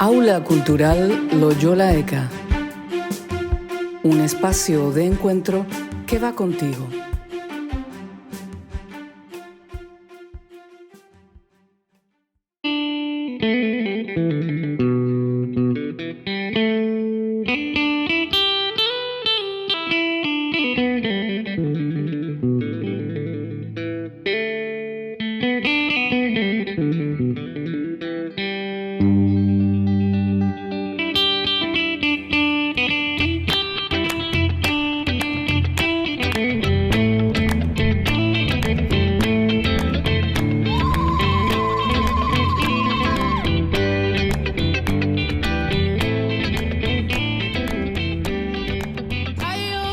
Aula Cultural Loyola ECA, un espacio de encuentro que va contigo.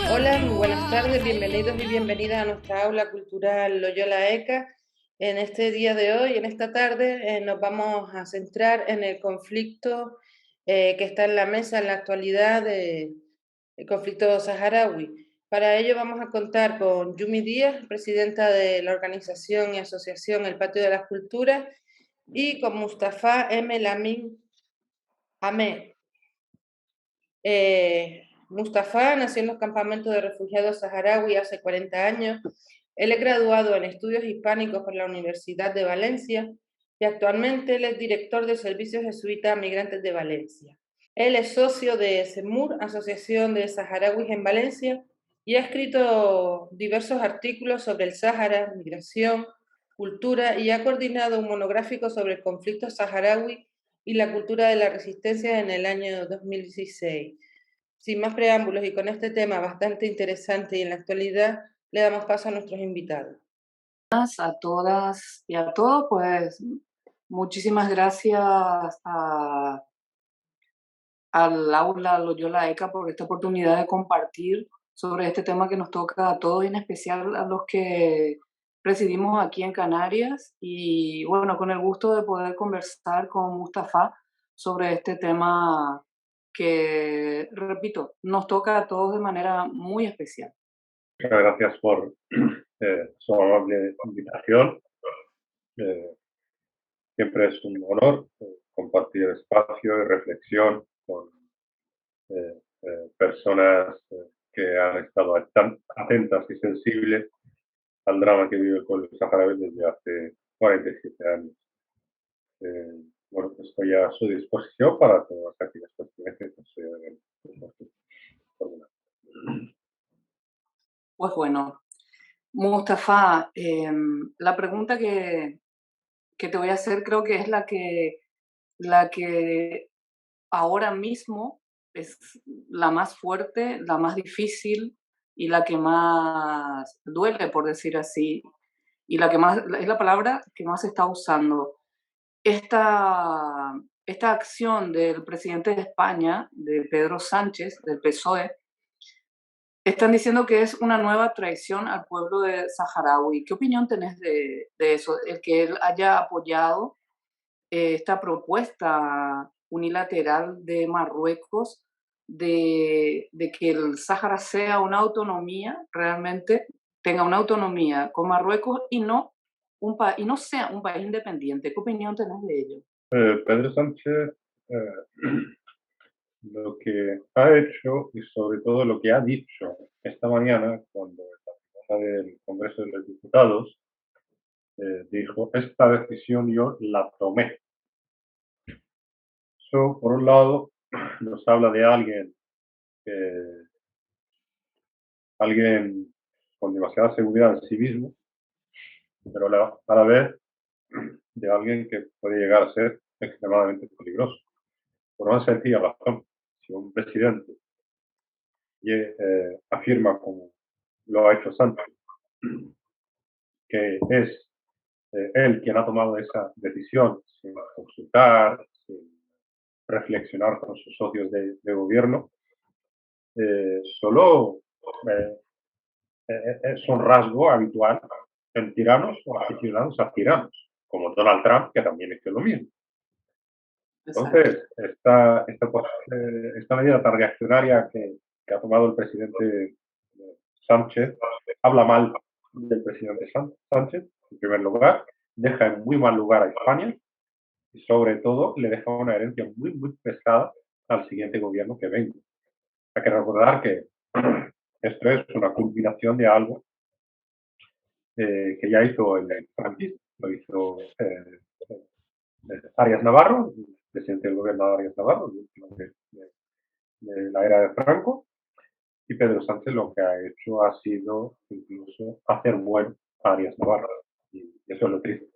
Hola, muy buenas tardes, bienvenidos y bienvenidas a nuestra aula cultural Loyola ECA. En este día de hoy, en esta tarde, nos vamos a centrar en el conflicto que está en la mesa en la actualidad, el conflicto saharaui. Para ello vamos a contar con Yumi Díaz, presidenta de la organización y asociación El Patio de las Culturas, y con Mustafa M. Lamin Ahmed. Mustafa nació en los campamentos de refugiados saharaui hace 40 años. Él es graduado en estudios hispánicos por la Universidad de Valencia y actualmente él es director de servicios jesuitas a migrantes de Valencia. Él es socio de SEMUR, Asociación de Saharauis en Valencia, y ha escrito diversos artículos sobre el Sáhara, migración, cultura, y ha coordinado un monográfico sobre el conflicto saharaui y la cultura de la resistencia en el año 2016. Sin más preámbulos y con este tema bastante interesante y en la actualidad, le damos paso a nuestros invitados. A todas y a todos, pues muchísimas gracias al Aula Loyola ECA por esta oportunidad de compartir sobre este tema que nos toca a todos, y en especial a los que residimos aquí en Canarias, y bueno, con el gusto de poder conversar con Mustafa sobre este tema que, repito, nos toca a todos de manera muy especial. Muchas gracias por su amable invitación. Siempre es un honor compartir espacio y reflexión con personas que han estado tan atentas y sensibles al drama que vive el pueblo saharaui desde hace 47 años. Bueno, pues estoy a su disposición para todas aquellas cuestiones que consideren formular. Pues bueno, Mustafa, la pregunta que te voy a hacer creo que es la que ahora mismo es la más fuerte, la más difícil y la que más duele, por decir así, y la que más es la palabra que más se está usando. Esta acción del presidente de España, de Pedro Sánchez, del PSOE, están diciendo que es una nueva traición al pueblo de saharaui. ¿Qué opinión tenés de eso? El que él haya apoyado esta propuesta unilateral de Marruecos de que el Sáhara sea una autonomía, realmente tenga una autonomía con Marruecos y no sea un país independiente. ¿Qué opinión tenés de ello? Pedro Sánchez lo que ha hecho y sobre todo lo que ha dicho esta mañana cuando en la tribuna del Congreso de los Diputados dijo: esta decisión yo la tomé. Eso, por un lado, nos habla de alguien con demasiada seguridad en sí mismo, pero a la vez de alguien que puede llegar a ser extremadamente peligroso. Por una sencilla razón: si un presidente afirma, como lo ha hecho Sánchez, que es él quien ha tomado esa decisión sin consultar, sin reflexionar con sus socios de gobierno, solo es un rasgo habitual en tiranos o aficionados a tiranos, como Donald Trump, que también hizo lo mismo. Entonces, esta medida tan reaccionaria que ha tomado el presidente Sánchez habla mal del presidente Sánchez, en primer lugar, deja en muy mal lugar a España y sobre todo le deja una herencia muy, muy pesada al siguiente gobierno que venga. Hay que recordar que esto es una culminación de algo que ya hizo el franquismo, lo hizo Arias Navarro, el presidente del gobierno de Arias Navarro, el último de la era de Franco, y Pedro Sánchez lo que ha hecho ha sido incluso hacer bueno a Arias Navarro, y eso es lo triste.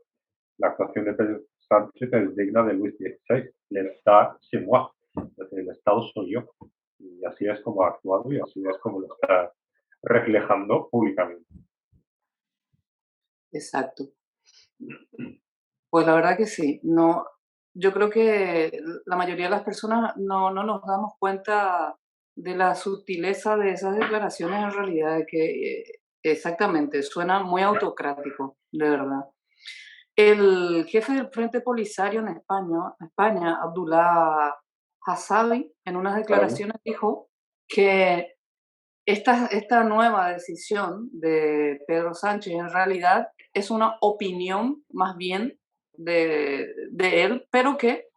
La actuación de Pedro Sánchez es digna de Luis XVI, l'État c'est moi, es decir, el Estado soy yo, y así es como ha actuado y así es como lo está reflejando públicamente. Exacto. Pues la verdad que sí. No, yo creo que la mayoría de las personas no nos damos cuenta de la sutileza de esas declaraciones en realidad, de que exactamente, suena muy autocrático, de verdad. El jefe del Frente Polisario en España, Abdullah Hassabi, en unas declaraciones dijo que esta nueva decisión de Pedro Sánchez en realidad es una opinión más bien de él, pero que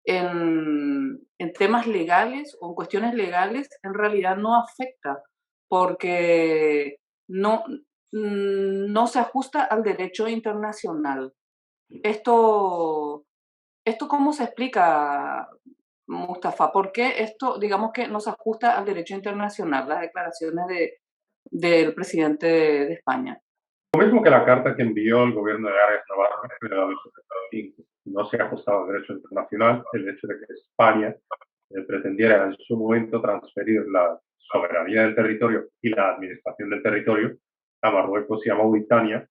en temas legales o en cuestiones legales en realidad no afecta porque no se ajusta al derecho internacional. ¿Esto cómo se explica, Mustafa? ¿Por qué esto, digamos que no se ajusta al derecho internacional, las declaraciones del presidente de España? Lo mismo que la carta que envió el gobierno de Arias Navarro en febrero de 1975. No se ajustaba al derecho internacional el hecho de que España pretendiera en su momento transferir la soberanía del territorio y la administración del territorio a Marruecos y a Mauritania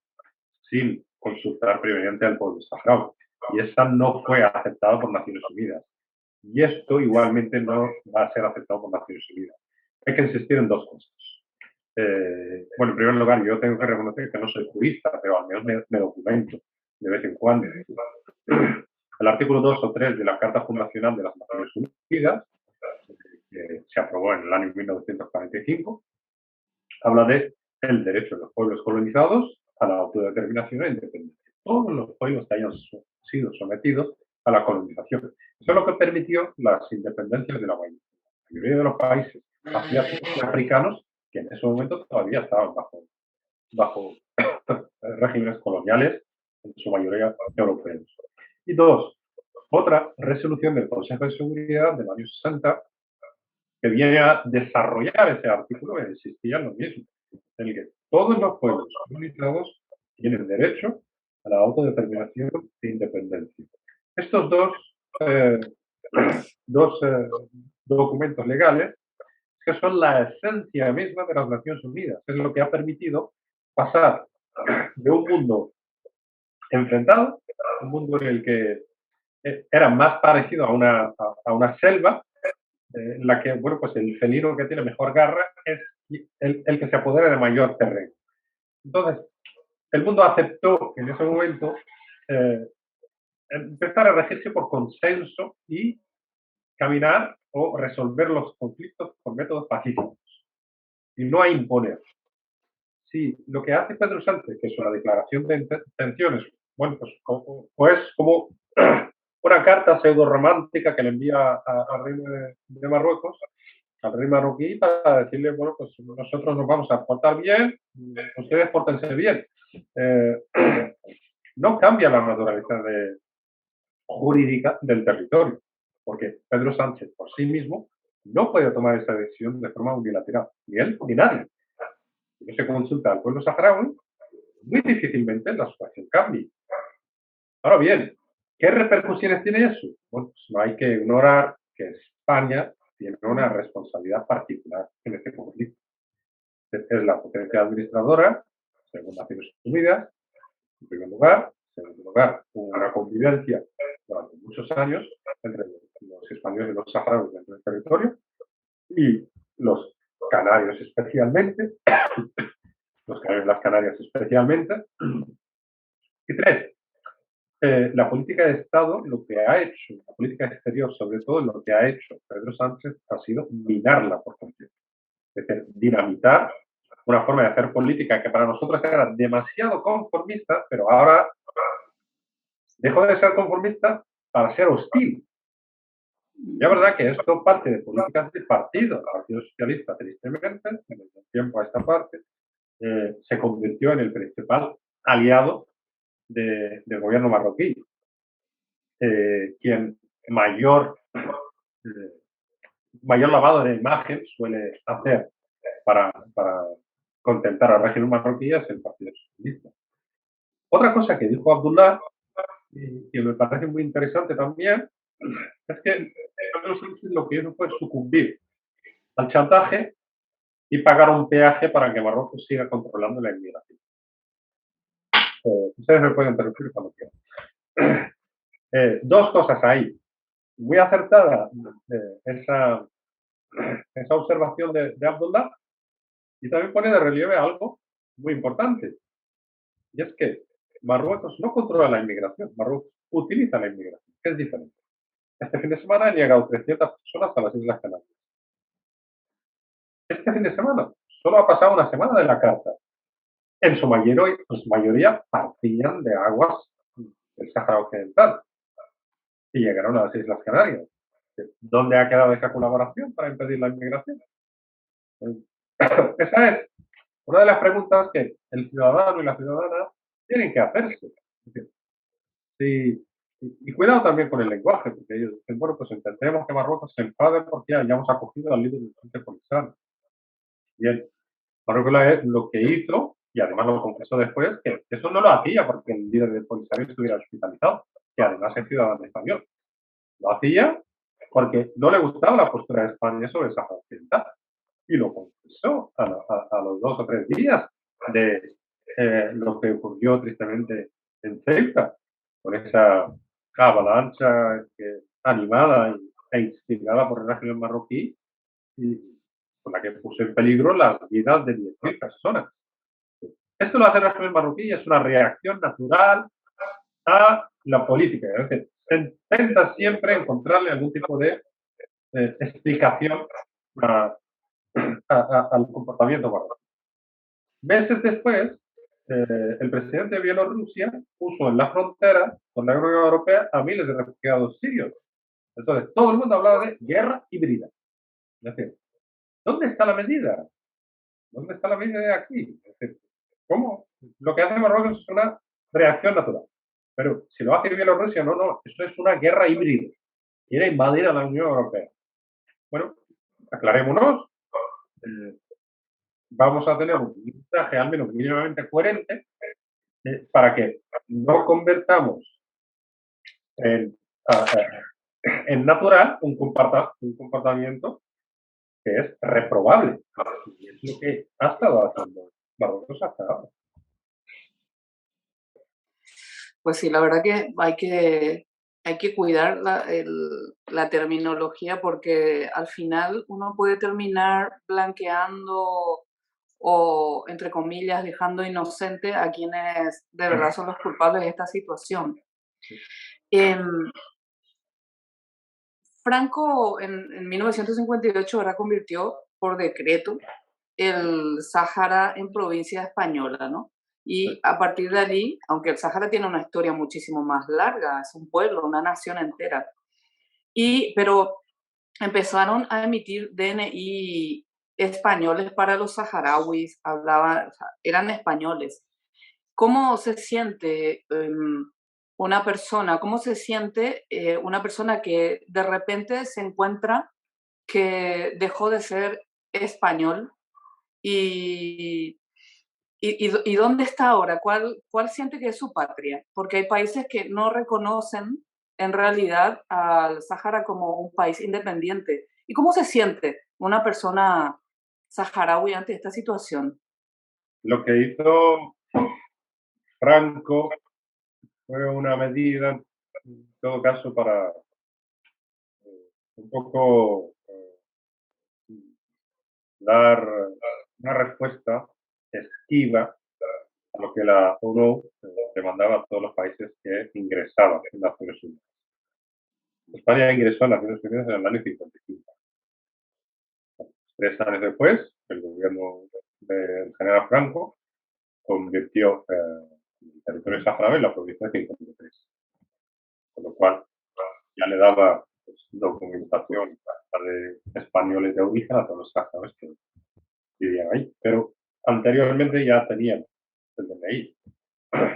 sin consultar previamente al pueblo saharaui. Y esa no fue aceptada por Naciones Unidas. Y esto igualmente no va a ser aceptado por Naciones Unidas. Hay que insistir en dos cosas. Bueno, en primer lugar, yo tengo que reconocer que no soy jurista, pero al menos me documento de vez en cuando. El artículo 2 o 3 de la Carta Fundacional de las Naciones Unidas, que se aprobó en el año 1945, habla de el derecho de los pueblos colonizados a la autodeterminación e independencia. Todos los pueblos que hayan sido sometidos a la colonización. Eso es lo que permitió las independencias de la mayoría de los países asiáticos y africanos que en ese momento todavía estaban bajo regímenes coloniales, en su mayoría europeos. Y dos, otra resolución del Consejo de Seguridad del año 60 que viene a desarrollar ese artículo que insistía en lo mismo, en el que todos los pueblos colonizados tienen derecho a la autodeterminación e independencia. Estos dos documentos legales que son la esencia misma de las Naciones Unidas. Es lo que ha permitido pasar de un mundo enfrentado, un mundo en el que era más parecido a una selva, en la que, bueno, pues el felino que tiene mejor garra es el que se apodera de mayor terreno. Entonces, el mundo aceptó en ese momento empezar a regirse por consenso y caminar o resolver los conflictos con métodos pacíficos y no a imponer. Sí, lo que hace Pedro Sánchez, que es una declaración de intenciones, bueno, pues como una carta pseudo-romántica que le envía al rey de Marruecos, al rey marroquí, para decirle, bueno, pues nosotros nos vamos a portar bien, ustedes pórtense bien. No cambia la naturaleza jurídica del territorio, porque Pedro Sánchez por sí mismo no puede tomar esa decisión de forma unilateral, ni él ni nadie. Si no se consulta al pueblo saharaui, muy difícilmente la situación cambie. Ahora bien, ¿qué repercusiones tiene eso? Bueno, pues no hay que ignorar que España tiene una responsabilidad particular en este conflicto. Es la potencia administradora, según Naciones Unidas, en primer lugar. En segundo lugar, hubo una convivencia durante muchos años entre los españoles y los saharauis dentro del territorio y los canarios especialmente, las Canarias especialmente. Y tres, la política de Estado, lo que ha hecho, la política exterior sobre todo, lo que ha hecho Pedro Sánchez ha sido minarla por completo. Es decir, dinamitar una forma de hacer política que para nosotros era demasiado conformista, pero ahora dejó de ser conformista para ser hostil. Y es verdad que esto parte de políticas de partido. El Partido Socialista, tristemente, en el tiempo a esta parte, se convirtió en el principal aliado del gobierno marroquí. Quien mayor lavado de imagen suele hacer para contentar al régimen marroquí es el Partido Socialista. Otra cosa que dijo Abdullah, y que me parece muy interesante también, es que lo que hizo fue sucumbir al chantaje y pagar un peaje para que Marruecos siga controlando la inmigración. Ustedes me pueden interrumpir cuando quieran. Dos cosas ahí. Muy acertada esa observación de Abdullah, y también pone de relieve algo muy importante, y es que Marruecos no controla la inmigración, Marruecos utiliza la inmigración, que es diferente. Este fin de semana han llegado 300 personas a las Islas Canarias. Este fin de semana solo ha pasado una semana de la carta. En su mayoría partían de aguas del Sáhara Occidental y llegaron a las Islas Canarias. ¿Dónde ha quedado esa colaboración para impedir la inmigración? Esa es una de las preguntas que el ciudadano y la ciudadana tienen que hacerse. Y cuidado también con el lenguaje, porque ellos dicen, bueno, pues entendemos que Marruecos se enfade porque hayamos acogido al líder del Frente Polisario. Bien, Marruecos lo que hizo, y además lo confesó después, que eso no lo hacía porque el líder del Polisario estuviera hospitalizado, que además es ciudadano español. Lo hacía porque no le gustaba la postura de España sobre el Sáhara Occidental. Y lo confesó a los 2 o 3 días de lo que ocurrió tristemente en Ceuta, con esa avalancha animada e instigada por el régimen marroquí, y con la que puso en peligro las vidas de 10.000 personas. Esto lo hace el régimen marroquí y es una reacción natural a la política. Es decir, se intenta siempre encontrarle algún tipo de explicación al comportamiento marroquí. Meses después, el presidente de Bielorrusia puso en la frontera con la Unión Europea a miles de refugiados sirios. Entonces, todo el mundo hablaba de guerra híbrida. Es decir, ¿dónde está la medida? ¿Dónde está la medida de aquí? Es decir, ¿cómo? Lo que hace Marruecos es una reacción natural. Pero si lo hace Bielorrusia, no, eso es una guerra híbrida. Quiere invadir a la Unión Europea. Bueno, aclarémonos. Vamos a tener un mensaje al menos mínimamente coherente para que no convertamos en natural un comportamiento que es reprobable. Y es lo que ha estado haciendo Marruecos hasta ahora. Pues sí, la verdad que hay que cuidar la terminología, porque al final uno puede terminar blanqueando o, entre comillas, dejando inocente a quienes de verdad son los culpables de esta situación. Franco en 1958 ahora convirtió por decreto el Sáhara en provincia española, ¿no? Y a partir de allí, aunque el Sáhara tiene una historia muchísimo más larga, es un pueblo, una nación entera, pero empezaron a emitir DNI españoles para los saharauis, eran españoles. ¿Cómo se siente una persona que de repente se encuentra que dejó de ser español y dónde está ahora? ¿Cuál siente que es su patria? Porque hay países que no reconocen en realidad al Sáhara como un país independiente. ¿Y cómo se siente una persona saharaui ante esta situación? Lo que hizo Franco fue una medida, en todo caso, para un poco dar una respuesta esquiva a lo que la ONU demandaba a todos los países que ingresaban en Naciones Unidas. España ingresó en Naciones Unidas en el año 55. 3 años después, el gobierno del general Franco convirtió el territorio saharaui en la provincia de 53. Con lo cual, ya le daba pues, documentación de españoles de origen a todos los saharauis que vivían ahí. Pero anteriormente ya tenían el DNI.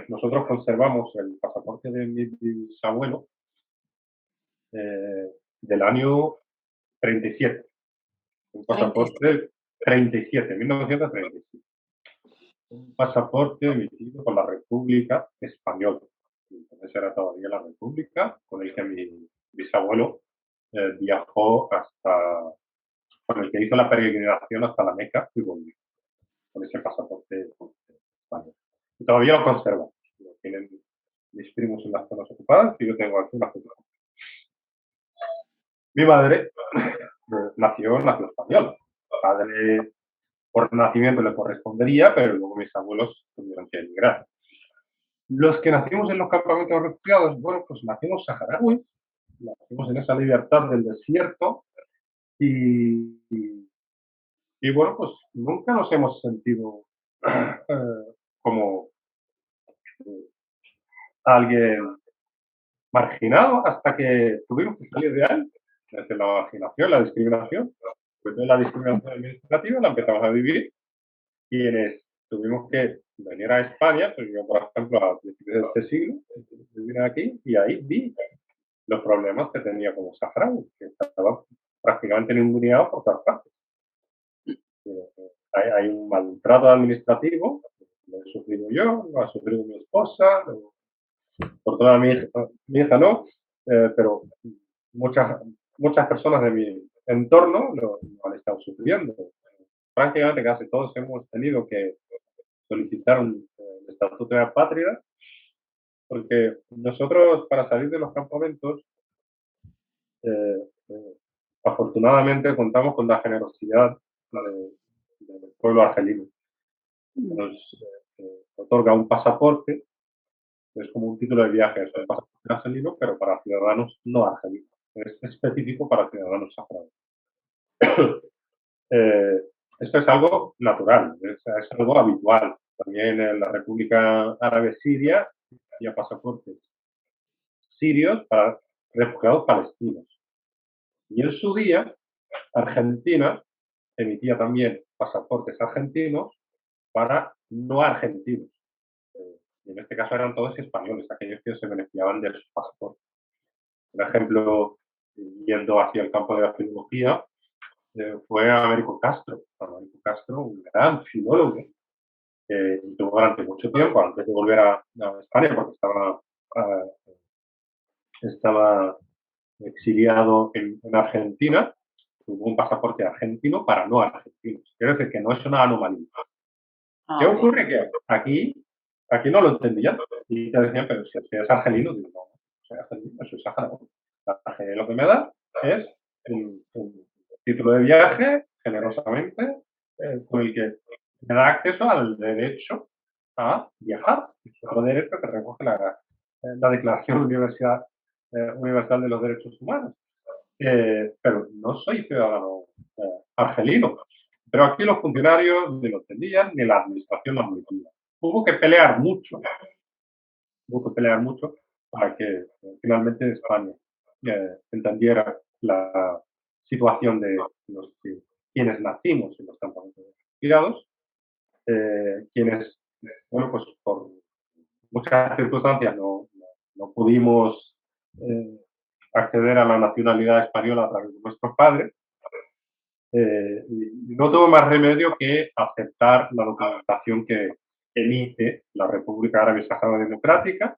Nosotros conservamos el pasaporte de mi bisabuelo del año 37. Un pasaporte 37, 1937. Un pasaporte emitido por la República Española. Entonces era todavía la República con el que mi bisabuelo viajó con el que hizo la peregrinación hasta la Meca y volvió, con ese pasaporte español. Y todavía lo conservan. Lo tienen mis primos en las zonas ocupadas y yo tengo aquí una foto. Mi madre nació española. Padre por nacimiento le correspondería, pero luego mis abuelos tuvieron que emigrar. Los que nacimos en los campamentos de refugiados, bueno, pues nacimos saharauis, nacimos en esa libertad del desierto y bueno, pues nunca nos hemos sentido como alguien marginado hasta que tuvimos que salir de ahí, desde la marginación, la discriminación. Pues de la discriminación administrativa la empezamos a vivir y tuvimos que venir a España, pues yo por ejemplo a principios de este siglo, vine aquí y ahí vi los problemas que tenía como saharaui, que estaba prácticamente ninguneado por todas partes. Hay un maltrato administrativo, lo he sufrido yo, lo ha sufrido mi esposa, por toda mi hija no, pero muchas personas de mi entorno lo han estado sufriendo. Prácticamente casi todos hemos tenido que solicitar el estatuto de apátrida, porque nosotros para salir de los campamentos, afortunadamente contamos con la generosidad del pueblo argelino. Nos otorga un pasaporte, es como un título de viaje, es un pasaporte argelino, pero para ciudadanos no argelinos. Es específico para ciudadanos saharauis. Esto es algo natural, es algo habitual. También en la República Árabe Siria había pasaportes sirios para refugiados palestinos. Y en su día, Argentina emitía también pasaportes argentinos para no argentinos. Y en este caso eran todos españoles, aquellos que se beneficiaban de sus pasaportes. Por ejemplo, yendo hacia el campo de la filología, fue Américo Castro. Américo Castro, un gran filólogo, que tuvo durante mucho tiempo, antes de volver a España, porque estaba exiliado en Argentina, tuvo un pasaporte argentino para no argentinos. Quiero decir que no es una anomalía. ¿Qué ocurre? Que aquí no lo entendían y te decían, pero si es argelino, digo, no, soy argelino, soy saharaui. La Argelia lo que me da es un título de viaje, generosamente, con el que me da acceso al derecho a viajar. Es otro derecho que recoge la Declaración Universal de los Derechos Humanos. Pero no soy ciudadano argelino. Pero aquí los funcionarios ni lo entendían, ni la administración lo admitía. Hubo que pelear mucho para que finalmente España entendiera la situación de quienes nacimos en los campamentos de refugiados, quienes, bueno, pues por muchas circunstancias no pudimos acceder a la nacionalidad española a través de nuestros padres, y no tuvo más remedio que aceptar la documentación que emite la República Árabe Saharaui Democrática,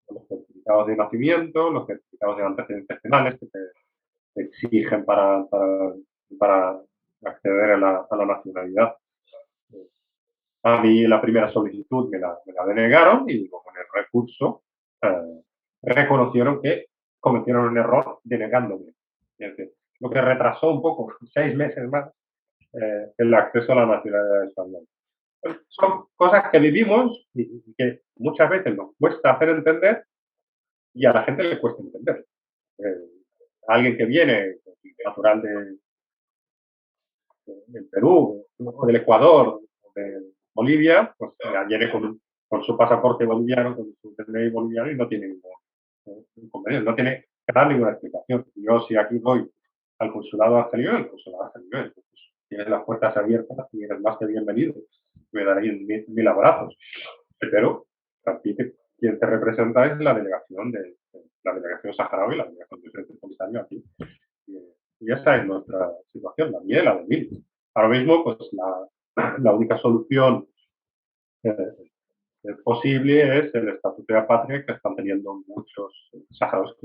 los certificados de nacimiento, los certificados de antecedentes penales que te exigen para acceder a la nacionalidad. A mí la primera solicitud me la denegaron y luego en el recurso reconocieron que cometieron un error denegándome. Es decir, lo que retrasó un poco, 6 meses más, el acceso a la nacionalidad española. Son cosas que vivimos y que muchas veces nos cuesta hacer entender y a la gente le cuesta entender. Alguien que viene natural del Perú o del Ecuador o de Bolivia, pues viene con su pasaporte boliviano, con su DNI boliviano y no tiene ningún inconveniente, no tiene que dar ninguna explicación. Yo, si aquí voy al consulado argelino, el consulado argelino, pues, tienes las puertas abiertas y eres más que bienvenido. Me daréis mil abrazos. Pero aquí quien te representa es la delegación la delegación saharaui, la delegación del Frente Polisario aquí. Y esa es nuestra situación, la mía y la de mil. Ahora mismo, pues la única solución posible es el estatuto de apatria que están teniendo muchos saharauis,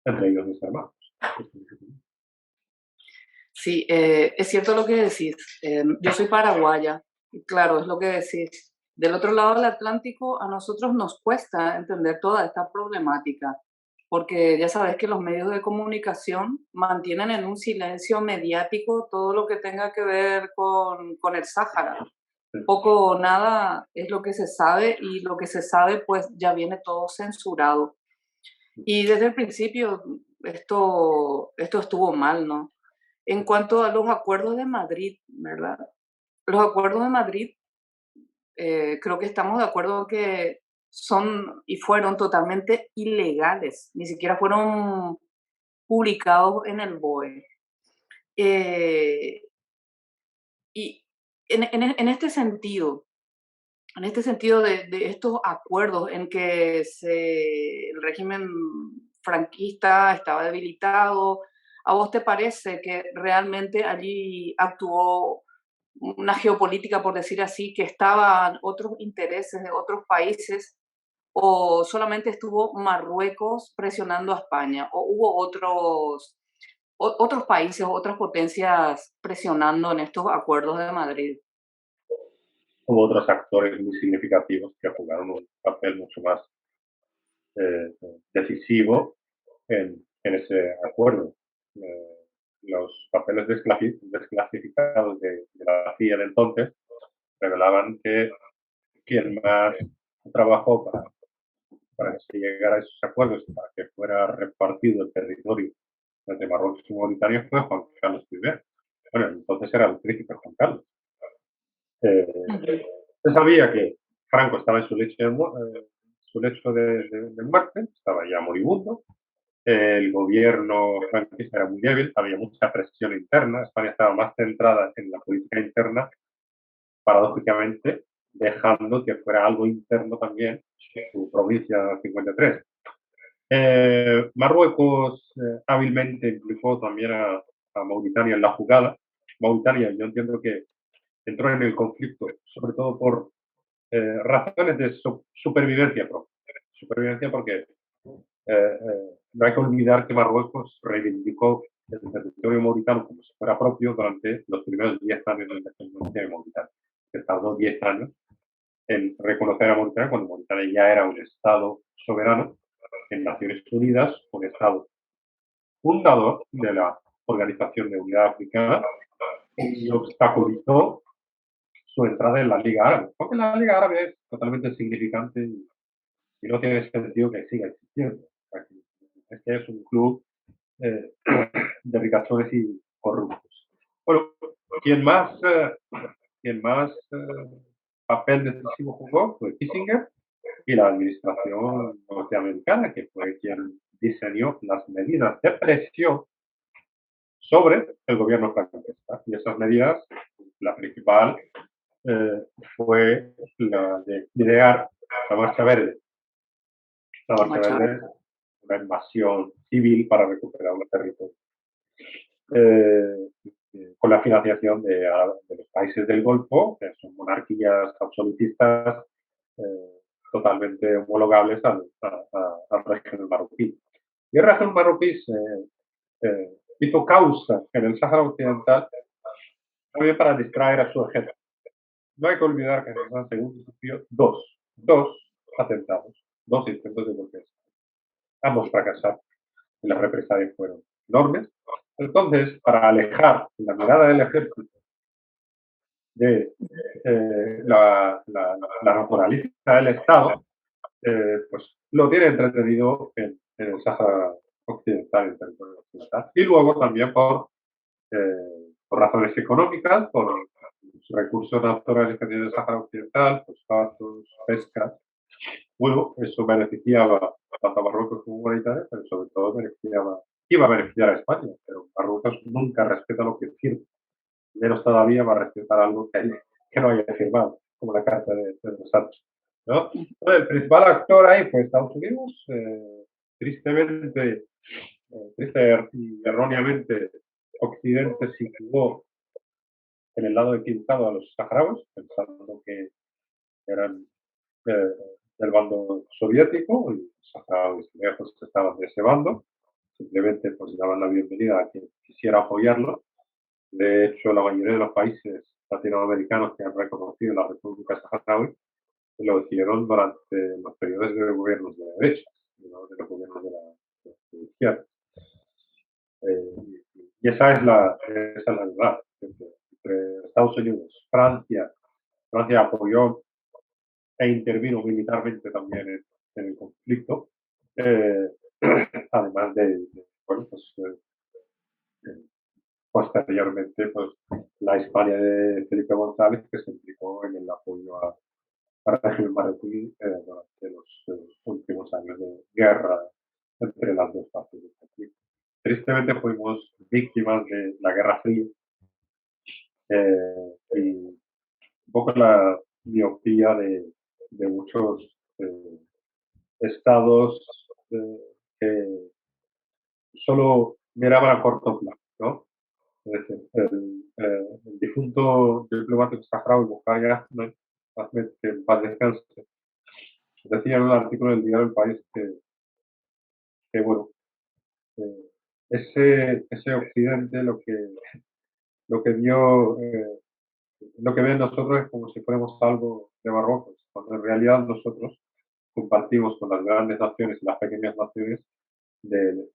entre ellos mis hermanos. Sí, es cierto lo que decís. Yo soy paraguaya y claro, es lo que decís. Del otro lado del Atlántico, a nosotros nos cuesta entender toda esta problemática, porque ya sabes que los medios de comunicación mantienen en un silencio mediático todo lo que tenga que ver con el Sáhara. Poco o nada es lo que se sabe y lo que se sabe pues ya viene todo censurado. Y desde el principio esto estuvo mal, ¿no? En cuanto a los acuerdos de Madrid, ¿verdad? Los acuerdos de Madrid, creo que estamos de acuerdo que son y fueron totalmente ilegales, ni siquiera fueron publicados en el BOE. Eh, y en este sentido, de estos acuerdos en que el régimen franquista estaba debilitado, ¿a vos te parece que realmente allí actuó una geopolítica, por decir así, que estaban otros intereses de otros países, o solamente estuvo Marruecos presionando a España, o hubo otros países, otras potencias presionando en estos acuerdos de Madrid? Hubo otros actores muy significativos que jugaron un papel mucho más decisivo en ese acuerdo. Los papeles desclasificados de la CIA de entonces revelaban que quien más trabajó para que se llegara a esos acuerdos, para que fuera repartido el territorio entre Marruecos y Mauritania fue Juan Carlos I. Bueno, entonces era el príncipe Juan Carlos. Se sabía que Franco estaba en su lecho de muerte, estaba ya moribundo. El gobierno franquista era muy débil, había mucha presión interna. España estaba más centrada en la política interna, paradójicamente, dejando que fuera algo interno también su provincia 53. Marruecos hábilmente implicó también a Mauritania en la jugada. Mauritania, yo entiendo que entró en el conflicto, sobre todo por razones de supervivencia propia. Supervivencia porque no hay que olvidar que Marruecos reivindicó el territorio mauritano como si fuera propio durante los primeros 10 años de la independencia de Mauritania. Se tardó 10 años en reconocer a Mauritania cuando Mauritania ya era un Estado soberano en Naciones Unidas, un Estado fundador de la Organización de Unidad Africana, y obstaculizó su entrada en la Liga Árabe, porque la Liga Árabe es totalmente insignificante y no tiene sentido que siga existiendo. Es que es un club de ricachones y corruptos. Bueno, quien más papel decisivo jugó fue Kissinger y la administración norteamericana, que fue quien diseñó las medidas de presión sobre el gobierno franquista. Y esas medidas, la principal fue la de idear la Marcha Verde. La Marcha Verde es una invasión civil para recuperar los territorios. Con la financiación de los países del Golfo, que son monarquías absolutistas totalmente homologables al régimen marroquí. Y el régimen marroquí hizo causa en el Sáhara Occidental también para distraer a su ejército. No hay que olvidar que en el segundo sufrió dos atentados, dos intentos de golpe. Ambos fracasaron y las represalias fueron enormes. Entonces, para alejar la mirada del ejército de la naturaleza del Estado, pues lo tiene entretenido en el Sáhara Occidental, en el territorio occidental. Y luego también por razones económicas, por los recursos naturales que tiene el Sáhara Occidental, fosfatos, pesca, Bueno, eso beneficiaba tanto a Marruecos como a Italia, pero sobre todo iba a beneficiar a España, pero Marruecos nunca respeta lo que firma, menos todavía va a respetar algo que no haya firmado, como la carta de Pedro Sánchez, ¿no? El principal actor ahí fue Estados Unidos, tristemente, triste y erróneamente, Occidente situó en el lado equivocado a los saharauis, pensando que eran eh, del bando soviético y los saharauis lejos estaban de ese bando. Simplemente pues daban la bienvenida a quien quisiera apoyarlo. De hecho, la mayoría de los países latinoamericanos que han reconocido la República Saharaui lo hicieron durante los periodos de gobiernos de derecha, no de los gobiernos de izquierda. Y esa es la verdad. Entre Estados Unidos, Francia apoyó e intervino militarmente también en el conflicto, además bueno, pues, posteriormente, pues, la España de Felipe González, que se implicó en el apoyo al régimen marroquí durante los últimos años de guerra entre las dos partes del conflicto. Tristemente fuimos víctimas de la Guerra Fría y un poco la miopía de muchos estados que solo miraban a corto plazo, ¿no? Es decir, el difunto diplomático saharaui Bukhari Ahmed, que en paz descanse, decía en un artículo del diario El País que bueno, ese occidente lo que vio, lo que ven nosotros es como si fuéramos algo de Marruecos, cuando en realidad nosotros compartimos con las grandes naciones y las pequeñas naciones del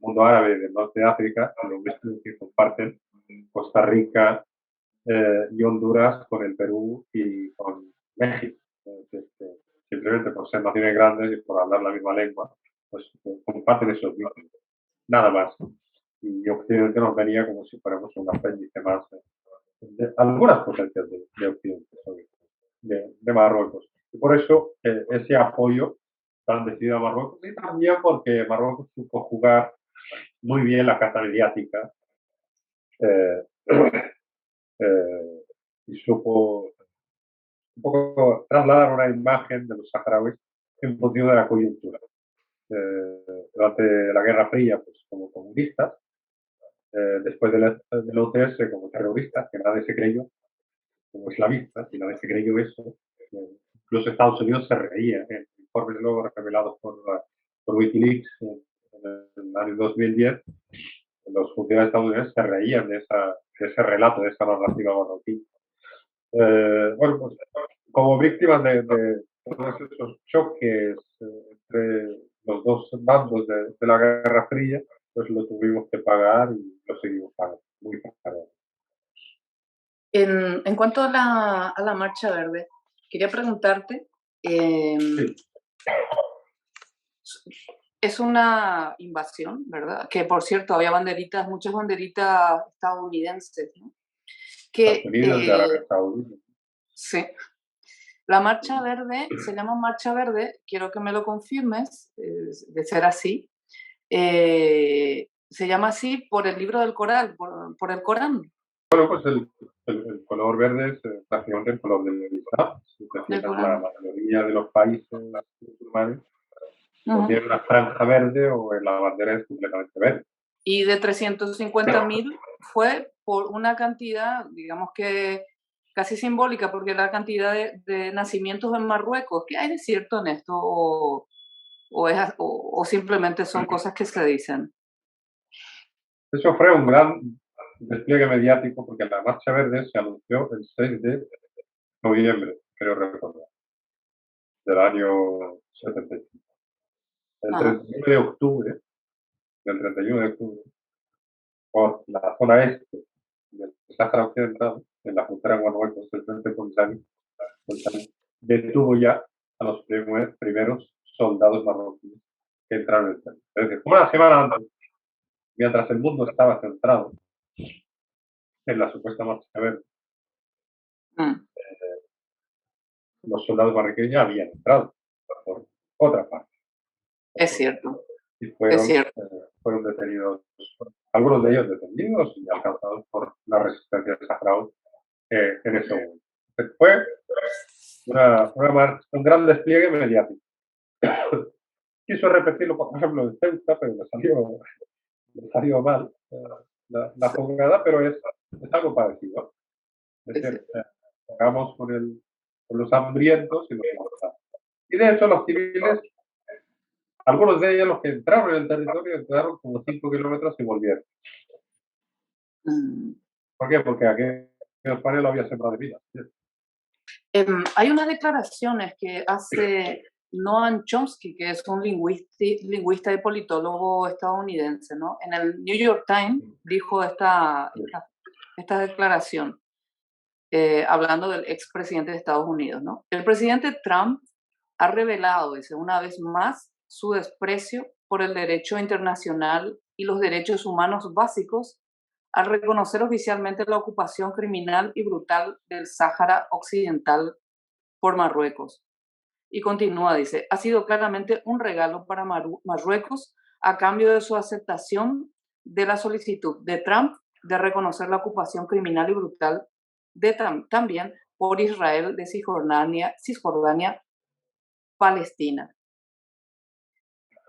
mundo árabe, del norte de África, lo mismo que comparten Costa Rica y Honduras con el Perú y con México. Simplemente por ser naciones grandes y por hablar la misma lengua, pues comparten esos vínculos. Nada más. Y Occidente nos venía como si fuéramos un apéndice más de algunas potencias de Occidente, de Marruecos. Y por eso ese apoyo tan decidido a Marruecos, y también porque Marruecos supo jugar muy bien la carta mediática eh, y supo un poco trasladar una imagen de los saharauis en función de la coyuntura. Durante la Guerra Fría, pues como comunistas, después del OCS como terroristas, que nadie se creyó, como islamistas, y nadie se creyó eso. Incluso Estados Unidos se reía en informes luego revelados por Wikileaks en el año 2010. Los funcionarios estadounidenses se reían de ese relato, de esa narrativa marroquí. Bueno, pues como víctimas de todos esos choques entre los dos bandos de la Guerra Fría, pues lo tuvimos que pagar y lo seguimos pagando, muy caro. En cuanto a la Marcha Verde, quería preguntarte, Sí. es una invasión, ¿verdad? Que por cierto, había banderitas, muchas banderitas estadounidenses, ¿no? Estados Unidos, de Arabia Saudí. Sí. La Marcha Verde se llama Marcha Verde, quiero que me lo confirmes, de ser así. Se llama así por el libro del Corán, por el Corán. Bueno, pues el color verde es prácticamente el color del Islam. Si te fijas, la mayoría de los países musulmanes o tienen una franja verde o la bandera es completamente verde. Y de 350.000 fue por una cantidad, digamos que casi simbólica, porque la cantidad de nacimientos en Marruecos. ¿Qué hay de cierto en esto? ¿O simplemente son cosas que se dicen? Eso fue un gran despliegue mediático porque la Marcha Verde se anunció el 6 de noviembre, creo recordar, del año 75. El 31 de octubre, por la zona este del Sáhara Occidental, en la frontera con Marruecos, el Frente Polisario, detuvo ya a los primeros soldados marroquíes que entraron en el país. Es decir, una semana antes, mientras el mundo estaba centrado en la supuesta Marcha Verde, los soldados marroquíes ya habían entrado por otra parte. Es cierto, Y es cierto. fueron detenidos, algunos de ellos detenidos y alcanzados por la resistencia de saharaui en ese momento. Fue un gran despliegue mediático. Quiso repetirlo, por ejemplo, en Ceuta, pero le salió mal la jugada, pero es algo parecido. Es decir, jugamos con los hambrientos y los matados. Y de hecho, los civiles, algunos de ellos, los que entraron en el territorio, entraron como 5 kilómetros y volvieron. Mm. ¿Por qué? Porque aquí en España lo había sembrado de vida. Hay unas declaraciones que hace Noam Chomsky, que es un lingüista y politólogo estadounidense, ¿no? En el New York Times dijo esta declaración, hablando del expresidente de Estados Unidos, ¿no? El presidente Trump ha revelado, dice, una vez más su desprecio por el derecho internacional y los derechos humanos básicos al reconocer oficialmente la ocupación criminal y brutal del Sáhara Occidental por Marruecos. Y continúa, dice, ha sido claramente un regalo para Marruecos a cambio de su aceptación de la solicitud de Trump de reconocer la ocupación criminal y brutal también por Israel de Cisjordania, Palestina.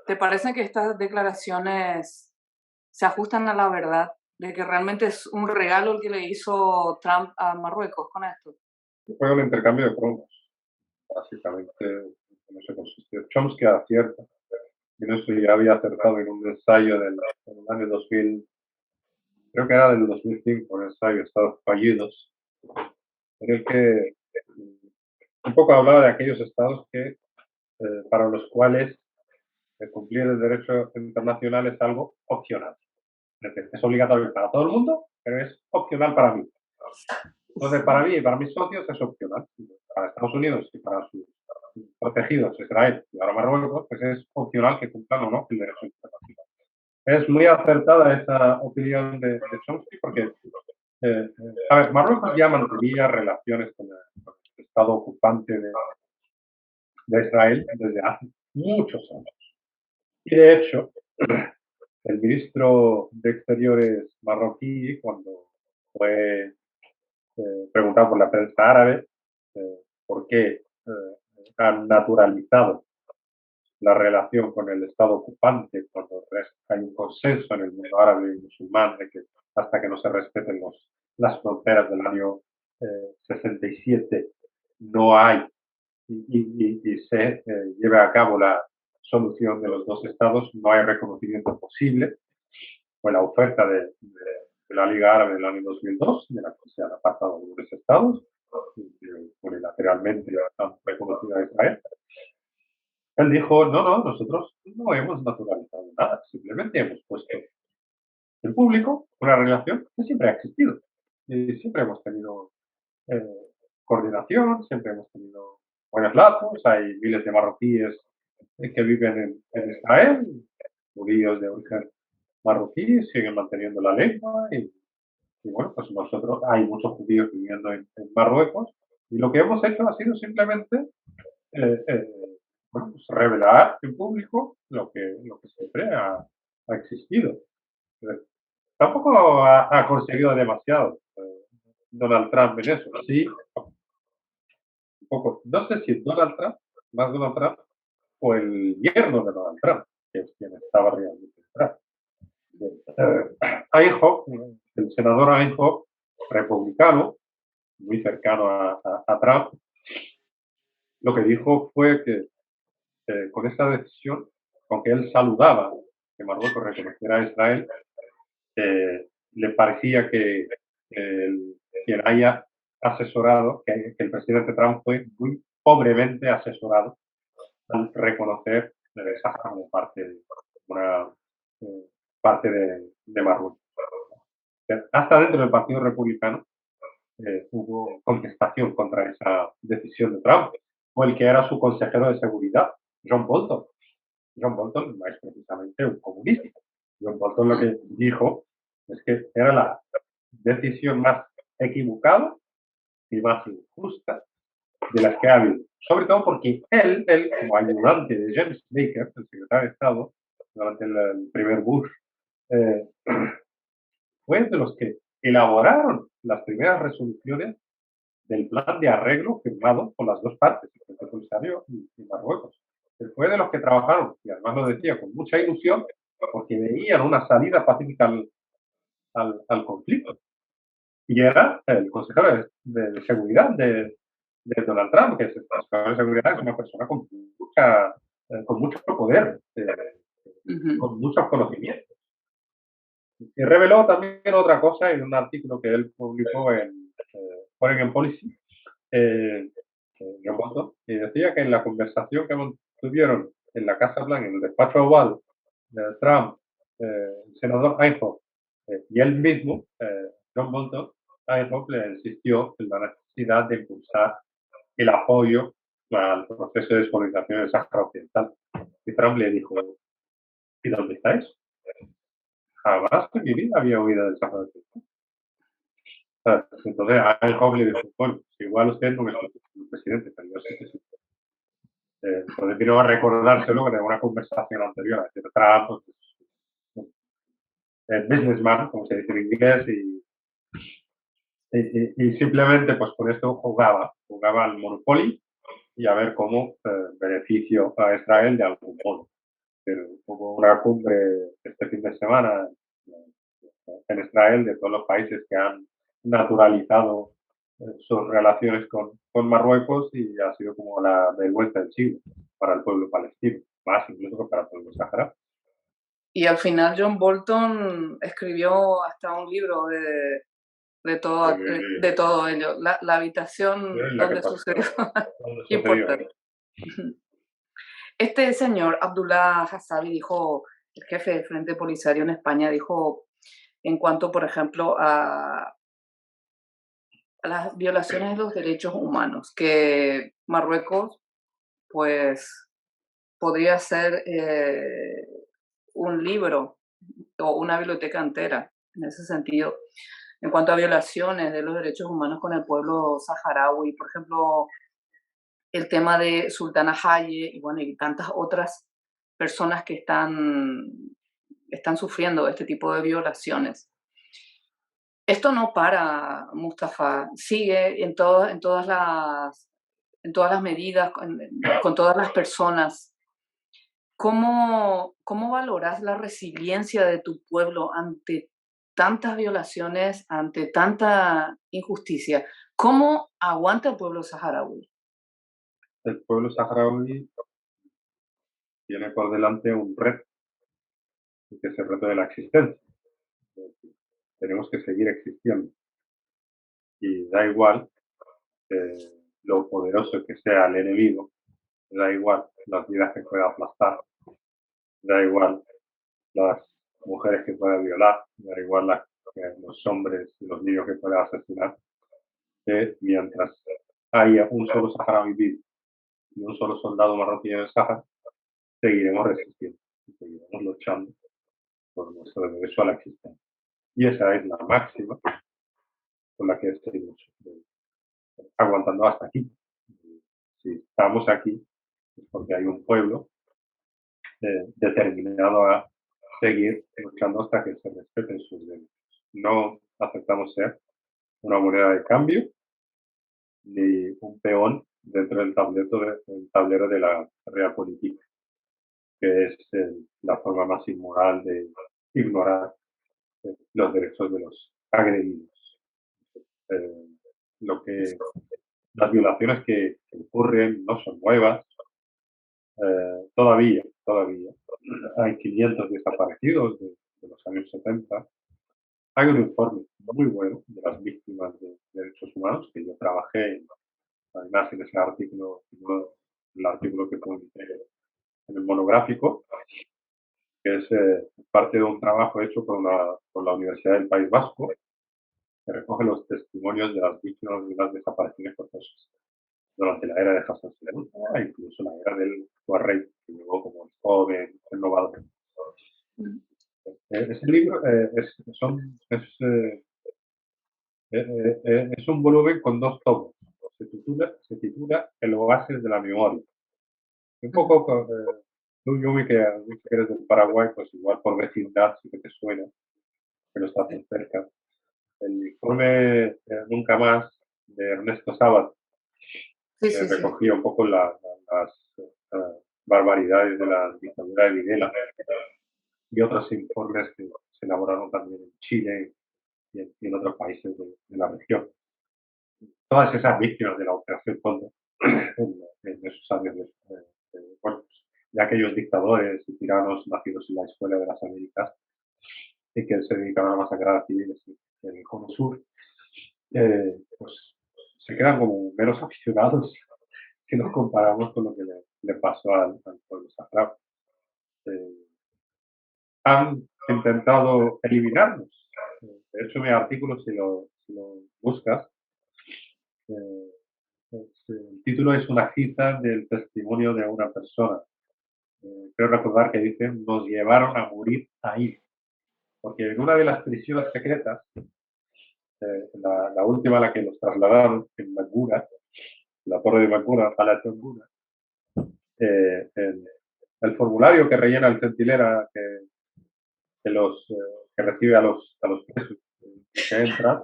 ¿Te parece que estas declaraciones se ajustan a la verdad de que realmente es un regalo el que le hizo Trump a Marruecos con esto? Fue un intercambio de cromos, básicamente, en eso consistió. Chomsky acierta, y en eso ya había acertado en un ensayo del año 2000, creo que era del 2005, un ensayo Estados Fallidos, en el que un poco hablaba de aquellos estados que, para los cuales cumplir el derecho internacional es algo opcional. Es decir, es obligatorio para todo el mundo, pero es opcional para mí. Entonces, para mí y para mis socios es opcional. Para Estados Unidos y para sus protegidos, Israel y ahora Marruecos, pues es opcional que cumplan o no el derecho internacional. Es muy acertada esa opinión de Chomsky porque, a ver, Marruecos ya mantenía relaciones con el Estado ocupante de Israel desde hace muchos años. Y de hecho, el ministro de Exteriores marroquí, cuando fue preguntado por la prensa árabe por qué han naturalizado la relación con el Estado ocupante cuando hay un consenso en el mundo árabe y musulmán de que hasta que no se respeten las fronteras del año 67 no hay y se lleve a cabo la solución de los dos estados, no hay reconocimiento posible. Fue la oferta de la Liga Árabe del año 2002, de la que se han apartado algunos estados, unilateralmente han reconocido a Israel. Él dijo, no, nosotros no hemos naturalizado nada, simplemente hemos puesto en público una relación que siempre ha existido. Y siempre hemos tenido coordinación, siempre hemos tenido buenos lazos, hay miles de marroquíes que viven en Israel, judíos de origen marroquí, siguen manteniendo la lengua y bueno, pues nosotros, hay muchos judíos viviendo en Marruecos y lo que hemos hecho ha sido simplemente bueno, pues revelar en público lo que siempre ha existido. Tampoco ha conseguido demasiado Donald Trump en eso. Sí, un poco. No sé si Donald Trump, más Donald Trump, o el yerno de Donald Trump, que es quien estaba realmente detrás. Inhofe, el senador Inhofe, republicano, muy cercano a Trump, lo que dijo fue que con esta decisión, aunque él saludaba que Marruecos reconociera a Israel, le parecía que quien haya asesorado, que el presidente Trump fue muy pobremente asesorado al reconocer Sáhara como parte de Marruecos. Hasta dentro del Partido Republicano hubo contestación contra esa decisión de Trump. Fue el que era su consejero de seguridad, John Bolton. John Bolton no es precisamente un comunista. John Bolton lo que dijo es que era la decisión más equivocada y más injusta de las que ha habido. Sobre todo porque él como ayudante de James Baker, el secretario de Estado, durante el primer Bush, eh, fue de los que elaboraron las primeras resoluciones del plan de arreglo firmado por las dos partes, el Frente Polisario y Marruecos. Él fue de los que trabajaron, y además lo decía con mucha ilusión, porque veían una salida pacífica al conflicto. Y era el consejero de seguridad de Donald Trump, que es el consejero de seguridad, es una persona con mucho poder, con muchos conocimientos. Y reveló también otra cosa en un artículo que él publicó en Foreign Policy, John Bolton, y decía que en la conversación que tuvieron en la Casa Blanca, en el despacho oval de Trump, el senador Inhofe y él mismo, John Bolton, Inhofe le insistió en la necesidad de impulsar el apoyo al proceso de descolonización del Sáhara Occidental. Y Trump le dijo, ¿y dónde estáis? Jamás en mi vida había oído del Sáhara Occidental. Entonces Inhofe le dijo, bueno, igual usted no es el presidente, pero yo sí que sí. Entonces vino a recordárselo de una conversación anterior, es decir, Trump, businessman, como se dice en inglés, y simplemente pues con esto jugaba al Monopoly y a ver cómo beneficio a Israel de algún modo. Pero hubo una cumbre este fin de semana en Israel de todos los países que han naturalizado sus relaciones con Marruecos y ha sido como la vergüenza del siglo para el pueblo palestino, más incluso que para el pueblo saharaui. Y al final John Bolton escribió hasta un libro de todo ello, la habitación donde sucedió. Importante. Este señor Abdullah Hassabi dijo, el jefe del Frente Polisario en España, dijo en cuanto, por ejemplo, a las violaciones de los derechos humanos, que Marruecos, pues, podría ser un libro o una biblioteca entera, en ese sentido, en cuanto a violaciones de los derechos humanos con el pueblo saharaui, por ejemplo, el tema de Sultana Haye y, bueno, y tantas otras personas que están sufriendo este tipo de violaciones. Esto no para, Mustafa, sigue en todas las medidas, con todas las personas. ¿Cómo valoras la resiliencia de tu pueblo ante tantas violaciones, ante tanta injusticia? ¿Cómo aguanta el pueblo saharaui? El pueblo saharaui tiene por delante un reto, que es el reto de la existencia. Tenemos que seguir existiendo. Y da igual lo poderoso que sea el enemigo, da igual las vidas que pueda aplastar, da igual las mujeres que pueda violar, da igual los hombres y los niños que pueda asesinar, mientras haya un solo saharaui vivo y un solo soldado marroquí en el Sáhara, seguiremos resistiendo y seguiremos luchando por nuestro derecho a la existencia. Y esa es la máxima con la que seguimos aguantando hasta aquí. Si estamos aquí es porque hay un pueblo determinado a seguir luchando hasta que se respeten sus derechos. No aceptamos ser una moneda de cambio ni un peón dentro del tablero de la realpolitik, que es la forma más inmoral de ignorar los derechos de los agredidos. Las violaciones que ocurren no son nuevas. Todavía hay 500 desaparecidos de los años 70. Hay un informe muy bueno de las víctimas de derechos humanos que yo trabajé, además en ese artículo, el artículo que publiqué en el monográfico, que es parte de un trabajo hecho por la Universidad del País Vasco, que recoge los testimonios de las víctimas de las desapariciones forzosas durante la era de Hassan Sulaimán, incluso la era del rey, que llegó como joven, renovador. Ese libro es un volumen con 2 tomos. Se se titula El oasis de la memoria. Un poco, tú, Yumi, que has dicho que eres del Paraguay, pues igual por vecindad sí que te suena, que no está tan cerca. El informe Nunca Más de Ernesto Sábato Sí, sí, sí. recogía un poco las barbaridades de la dictadura de Videla y otros informes que se elaboraron también en Chile y en otros países de la región. Todas esas víctimas de la Operación Cóndor en esos años bueno, pues, de aquellos dictadores y tiranos nacidos en la Escuela de las Américas y que se dedicaban a masacrar a civiles en el Cono Sur, pues se quedan como meros aficionados si nos comparamos con lo que le pasó al pueblo saharaui. Han intentado eliminarnos. De hecho, mi artículo, si lo buscas, eh, el título es una cita del testimonio de una persona. Creo recordar que dicen, nos llevaron a morir ahí. Porque en una de las prisiones secretas, la última a la que los trasladaron, en Mangura, la torre de Mangura, Palacio Mangura, el formulario que rellena el centinela que recibe a los presos que entran,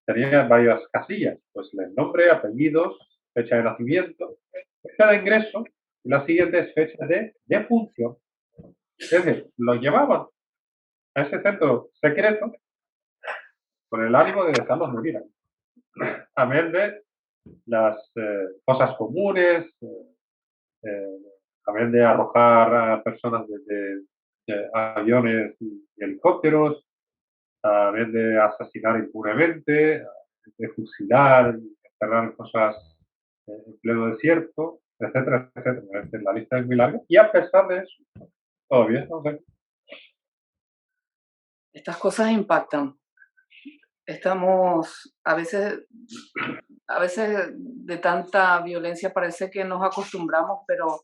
tenía varias casillas, pues el nombre, apellidos, fecha de nacimiento, fecha de ingreso y la siguiente es fecha de defunción. Es decir, lo llevaban a ese centro secreto con el ánimo de dejarlos morir ahí. Amén de las cosas comunes, amén de arrojar a personas desde aviones y helicópteros, amén de asesinar impunemente, de fusilar, enterrar cosas en pleno desierto, etcétera, etcétera. La lista es muy larga y a pesar de eso, todavía no sé. Estas cosas impactan. Estamos, a veces de tanta violencia parece que nos acostumbramos, pero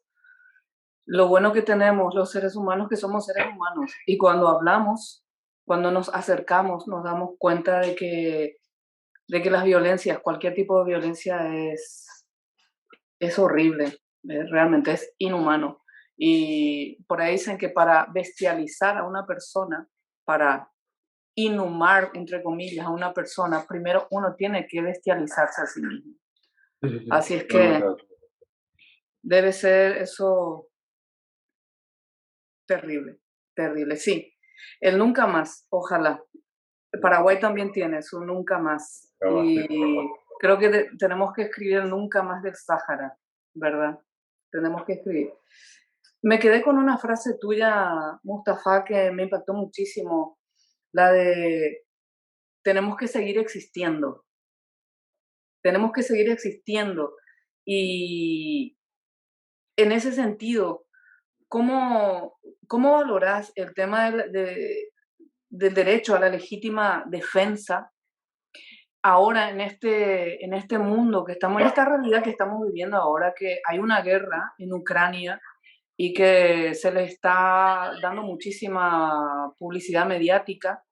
lo bueno que tenemos los seres humanos que somos seres humanos y cuando hablamos, cuando nos acercamos, nos damos cuenta de que las violencias, cualquier tipo de violencia es horrible, realmente es inhumano. Y por ahí dicen que para bestializar a una persona, para inhumar, entre comillas, a una persona, primero uno tiene que bestializarse a sí mismo. Sí, sí, sí. Así es Totalmente que de acuerdo. debe ser eso terrible, terrible. Sí, el nunca más, ojalá. Paraguay también tiene su nunca más. Pero Y sí, creo que tenemos que escribir el nunca más del Sáhara, ¿verdad? Tenemos que escribir. Me quedé con una frase tuya, Mustafa, que me impactó muchísimo, la de tenemos que seguir existiendo. Tenemos que seguir existiendo. Y en ese sentido, ¿cómo valorás el tema del derecho a la legítima defensa ahora en este mundo que estamos, en esta realidad que estamos viviendo ahora, que hay una guerra en Ucrania y que se le está dando muchísima publicidad mediática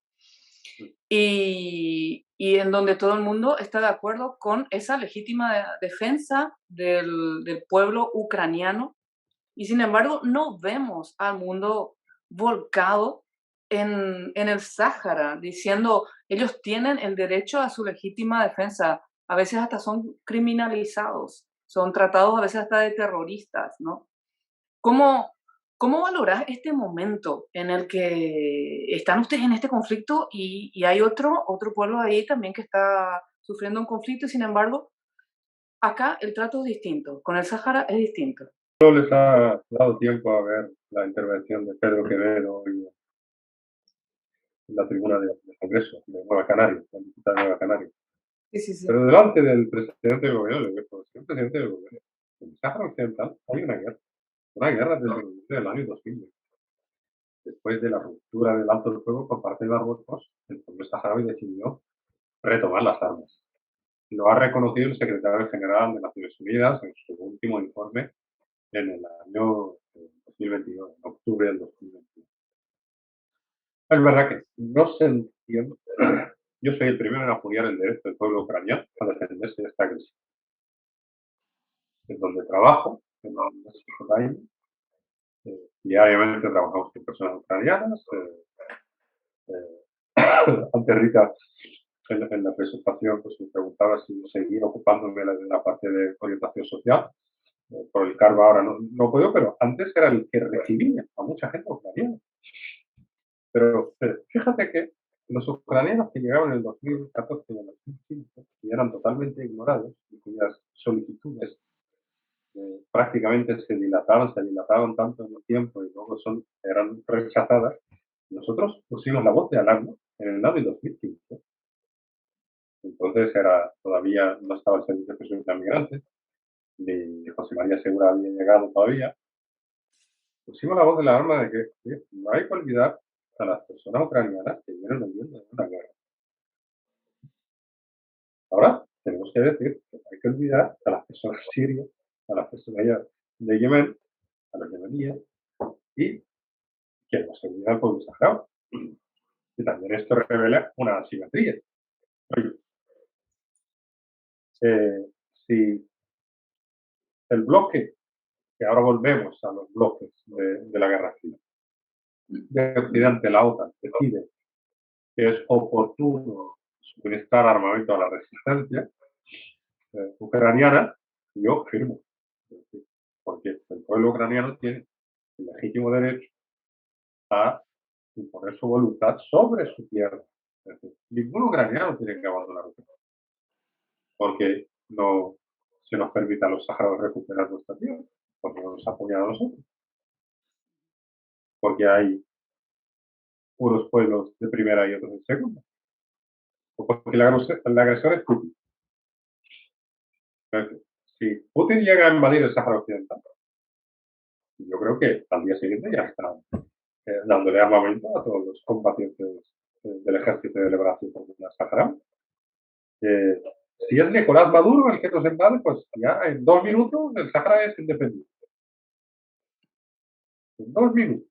y en donde todo el mundo está de acuerdo con esa legítima defensa del pueblo ucraniano y sin embargo no vemos al mundo volcado en el Sáhara diciendo ellos tienen el derecho a su legítima defensa. A veces hasta son criminalizados, son tratados a veces hasta de terroristas, ¿no? ¿Cómo, cómo valoras este momento en el que están ustedes en este conflicto y hay otro pueblo ahí también que está sufriendo un conflicto y sin embargo acá el trato es distinto, con el Sáhara es distinto? no les ha dado tiempo a ver la intervención de Pedro Quevedo hoy en la tribuna del Congreso de Nueva Canaria, la diputada de Nueva Canaria. Sí, sí, sí. Pero delante del presidente del gobierno, señor presidente del gobierno, en el Sáhara Occidental hay una guerra desde el inicio del año 2000. Después de la ruptura del alto del fuego por parte de Marruecos, el pueblo saharaui decidió retomar las armas. Lo ha reconocido el secretario general de Naciones Unidas en su último informe en el año 2022, en octubre del 2021. Es verdad que no se entiende. Yo soy el primero en apoyar el derecho del pueblo ucraniano a defenderse de esta agresión. en donde trabajo, en la Universidad. Diariamente trabajamos con personas ucranianas. Antes Rita, en la presentación, pues me preguntaba si seguía ocupándome de la parte de orientación social. Por el cargo ahora no puedo, pero antes era el que recibía a mucha gente ucraniana. Pero fíjate que los ucranianos que llegaron en el 2014 y en el 2015 y eran totalmente ignorados y cuyas solicitudes prácticamente se dilataban tanto en el tiempo y luego eran rechazadas, nosotros pusimos la voz de alarma en el NAVI 2015. Entonces todavía no estaba el Servicio de Presión de Migrantes, ni José María Segura había llegado todavía. Pusimos la voz de la alarma de que no hay que olvidar a las personas ucranianas que vienen huyendo de una guerra. Ahora tenemos que decir que no hay que olvidar a las personas sirias, a las personas de Yemen, a los yemeníes, y que no se olvida al pueblo saharaui. Y también esto revela una asimetría. Oye, si el bloque, que ahora volvemos a los bloques de la guerra civil, de Occidente, la OTAN, decide que es oportuno suministrar armamento a la resistencia ucraniana, yo firmo. Porque el pueblo ucraniano tiene el legítimo derecho a imponer su voluntad sobre su tierra. Es decir, ningún ucraniano tiene que abandonar Ucrania, porque no se nos permite a los saharauis recuperar nuestra tierra, porque no nos apoyan a nosotros, porque hay unos pueblos de primera y otros de segunda, o porque el agresor es Putin. Entonces, si Putin llega a invadir el Sáhara Occidental, yo creo que al día siguiente ya está dándole armamento a todos los combatientes del Ejército de Liberación Popular Saharaui. Si es Nicolás Maduro el que nos invade, pues ya en 2 minutos el Sahara es independiente. En 2 minutos.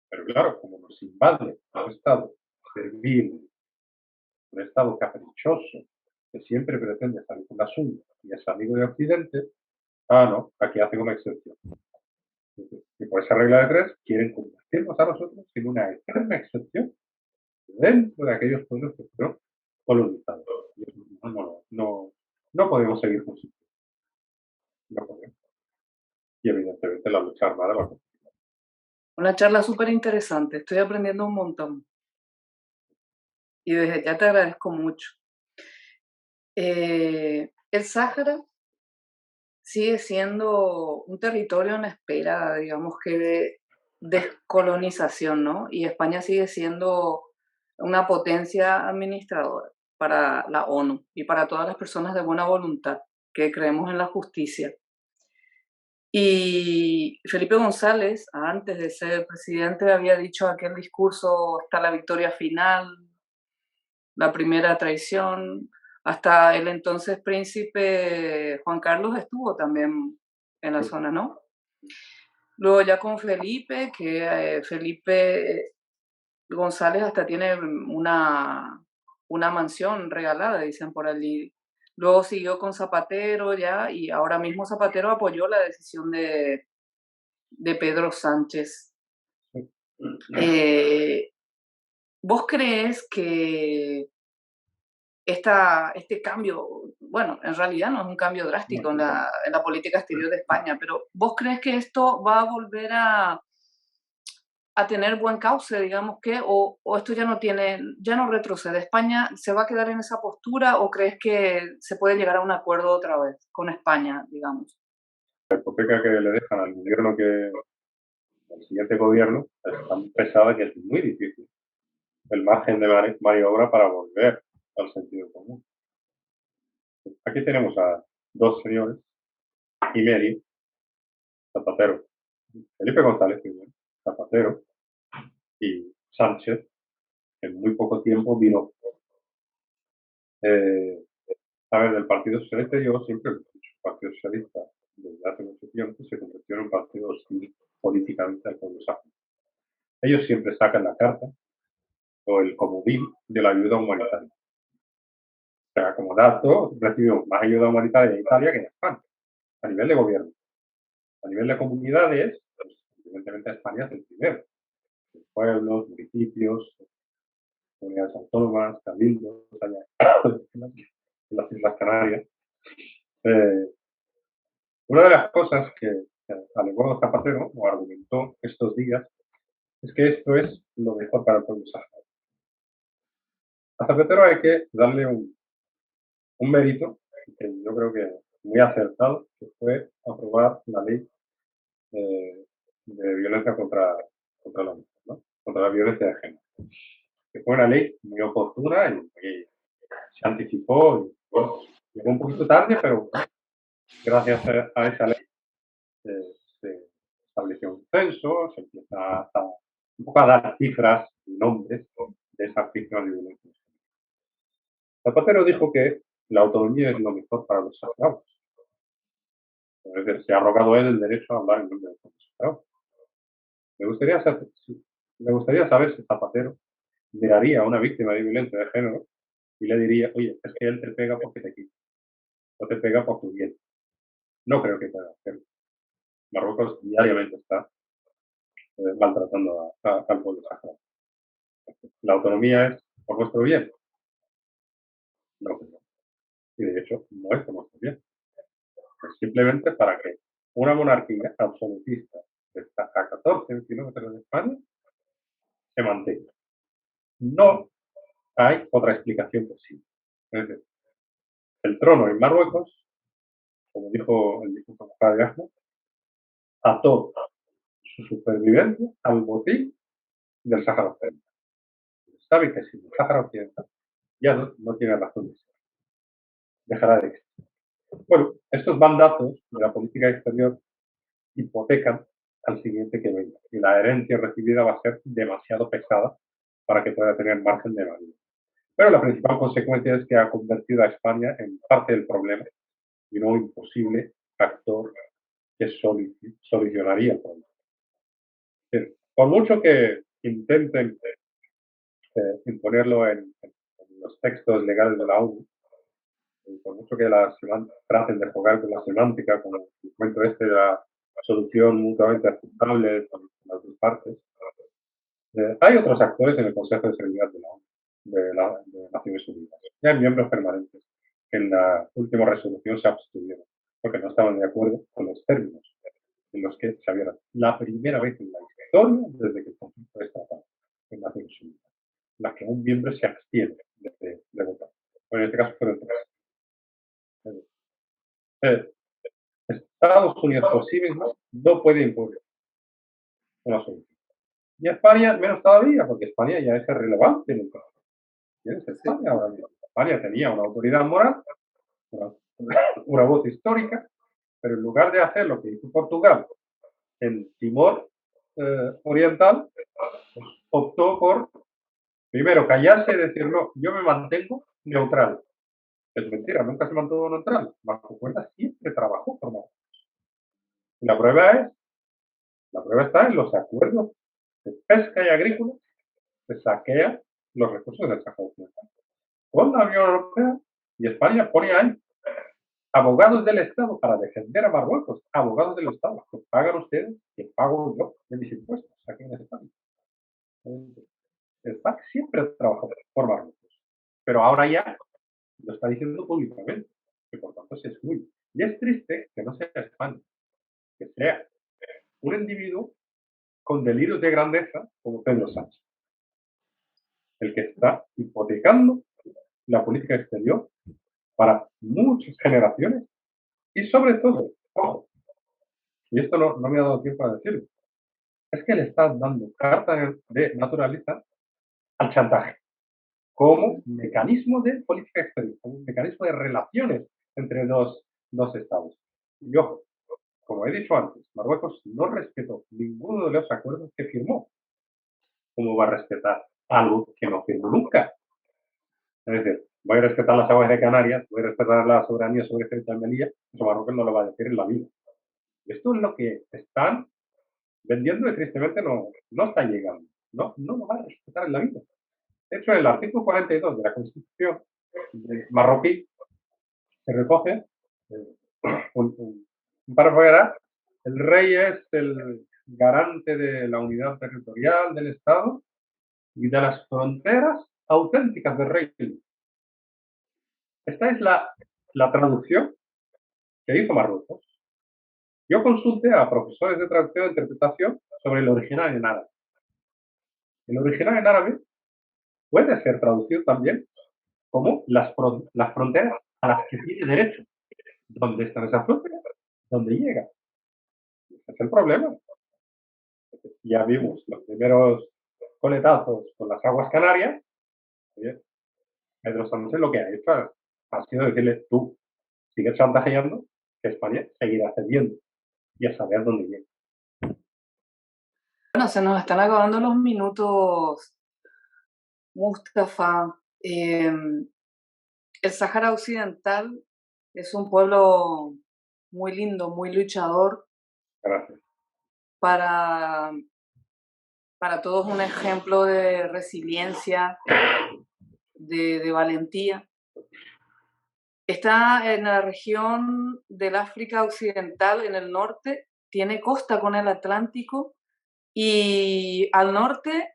Pero claro, como nos invade un Estado servil, un Estado caprichoso, que siempre pretende salir con la suya y es amigo de Occidente, no, aquí hacen una excepción. Y por esa regla de 3 quieren convertirnos a nosotros en una extrema excepción dentro de aquellos pueblos que fueron colonizados. No podemos seguir con su. No podemos. Y evidentemente la lucha armada va a continuar. Una charla súper interesante, estoy aprendiendo un montón. Y desde ya te agradezco mucho. El Sáhara sigue siendo un territorio en espera, digamos que de descolonización, ¿no? Y España sigue siendo una potencia administradora para la ONU y para todas las personas de buena voluntad que creemos en la justicia. Y Felipe González, antes de ser presidente, había dicho aquel discurso hasta la victoria final, la primera traición, hasta el entonces príncipe Juan Carlos estuvo también en la zona, ¿no? Luego ya con Felipe, que Felipe González hasta tiene una mansión regalada, dicen por allí. Luego siguió con Zapatero ya, y ahora mismo Zapatero apoyó la decisión de Pedro Sánchez. ¿Vos crees que este cambio, bueno, en realidad no es un cambio drástico en la política exterior de España, pero ¿vos crees que esto va a volver a tener buen cauce, digamos que, o esto ya no retrocede? ¿España se va a quedar en esa postura o crees que se puede llegar a un acuerdo otra vez con España, digamos? La hipoteca que le dejan al gobierno al siguiente gobierno es tan pesada que es muy difícil el margen de maniobra para volver al sentido común. Aquí tenemos a 2 señores y medio, Zapatero, Felipe González primero, Zapatero y Sánchez, que en muy poco tiempo vino. A ver, del Partido Socialista yo siempre lo he dicho, el Partido Socialista desde hace mucho tiempo se convirtió en un partido hostil políticamente al pueblo saharaui. Ellos siempre sacan la carta o el comodín de la ayuda humanitaria. O sea, como dato, recibimos más ayuda humanitaria en Italia que en España. a nivel de gobierno. A nivel de comunidades, pues, evidentemente España es el primero. Pueblos, municipios, comunidades autónomas, cabildos, allá en las Islas Canarias. Una de las cosas que alegó Zapatero, o argumentó estos días, es que esto es lo mejor para el pueblo saharaui. A Zapatero hay que darle un mérito, que yo creo que muy acertado, que fue aprobar la ley de violencia contra la mujer, ¿no? Contra la violencia de género. Que fue una ley muy oportuna y se anticipó, y, bueno, llegó un poquito tarde, pero gracias a esa ley se estableció un censo, se empieza un poco a dar cifras y nombres de esas víctimas de violencia. Zapatero dijo que la autonomía es lo mejor para los saharauis. Es decir, se ha arrogado él el derecho a hablar en nombre de los saharauis. Me gustaría saber si Zapatero miraría a una víctima de violencia de género y le diría, oye, es que él te pega porque te quita, o te pega por tu bien. No creo que pueda hacerlo. Marruecos diariamente está maltratando al pueblo saharaui. La autonomía es por nuestro bien. No creo. Y de hecho, no es por nuestro bien. Es simplemente para que una monarquía absolutista que está a 14 kilómetros de España se mantenga. No hay otra explicación posible. Es decir, el trono en Marruecos, como dijo el difunto Mohamed Ahmed, ató su supervivencia al botín del Sáhara Occidental. Sabe que si el Sáhara Occidental ya no tiene razón de ser, dejará de existir. Bueno, estos mandatos de la política exterior hipotecan al siguiente que venga, y la herencia recibida va a ser demasiado pesada para que pueda tener margen de maniobra. Pero la principal consecuencia es que ha convertido a España en parte del problema y no un imposible actor que solucionaría el problema. Por mucho que intenten imponerlo en los textos legales de la ONU, por mucho que traten de jugar con la semántica, como el cuento este de la solución mutuamente aceptable con las dos partes, hay otros actores en el Consejo de Seguridad de la ONU, de Naciones Unidas. Y hay miembros permanentes que en la última resolución se abstuvieron, porque no estaban de acuerdo con los términos en los que se había la primera vez en la historia desde que el conflicto es tratado en Naciones Unidas, en la que un miembro se abstiene de votar. Bueno, en este caso fueron tres. Estados Unidos por sí mismo no puede imponer una solución. Y España menos todavía, porque España ya es irrelevante en el conflicto. ¿Quién es España ahora mismo? España tenía una autoridad moral, una voz histórica, pero en lugar de hacer lo que hizo Portugal en Timor Oriental, pues optó por, primero, callarse y decir, no, yo me mantengo neutral. Es mentira, nunca se mantuvo neutral. Bajo cuenta siempre trabajó por Marruecos. Y la prueba está en los acuerdos de pesca y agrícola que saquean los recursos del Sáhara Occidental. Con la Unión Europea y España pone ahí abogados del Estado para defender a Marruecos, abogados del Estado, que pagan ustedes, que pago yo de mis impuestos aquí en España. El PAC siempre trabajó por Marruecos, pero ahora ya lo está diciendo públicamente, que por tanto se excluye. Y es triste que no sea España, que sea un individuo con delirios de grandeza como Pedro Sánchez, el que está hipotecando la política exterior para muchas generaciones y sobre todo, ojo, y esto no me ha dado tiempo a decirlo, es que le está dando carta de naturaleza al chantaje como mecanismo de política exterior, como un mecanismo de relaciones entre dos estados. Y ojo, como he dicho antes, Marruecos no respetó ninguno de los acuerdos que firmó. ¿Cómo va a respetar algo que no firmó nunca? Es decir, voy a respetar las aguas de Canarias, voy a respetar la soberanía sobre Ceuta y Melilla, eso Marruecos no lo va a decir en la vida. Esto es lo que están vendiendo y tristemente no está llegando. No lo va a respetar en la vida. De hecho, en el artículo 42 de la Constitución marroquí se recoge Para Foguera, el rey es el garante de la unidad territorial del Estado y de las fronteras auténticas del reino. Esta es la traducción que hizo Marruecos. Yo consulté a profesores de traducción e interpretación sobre el original en árabe. El original en árabe puede ser traducido también como las fronteras a las que tiene derecho. ¿Dónde están esas fronteras? ¿Dónde llega? Ese es el problema. Ya vimos los primeros coletazos con las aguas canarias. Oye, Pedro Sánchez lo que ha hecho ha sido decirle, tú sigues chantajeando, que España seguirá cediendo y a saber dónde llega. Bueno, se nos están acabando los minutos, Mustafa. El Sáhara Occidental es un pueblo muy lindo, muy luchador. Gracias. Para todos un ejemplo de resiliencia, de valentía. Está en la región del África Occidental, en el norte, tiene costa con el Atlántico y al norte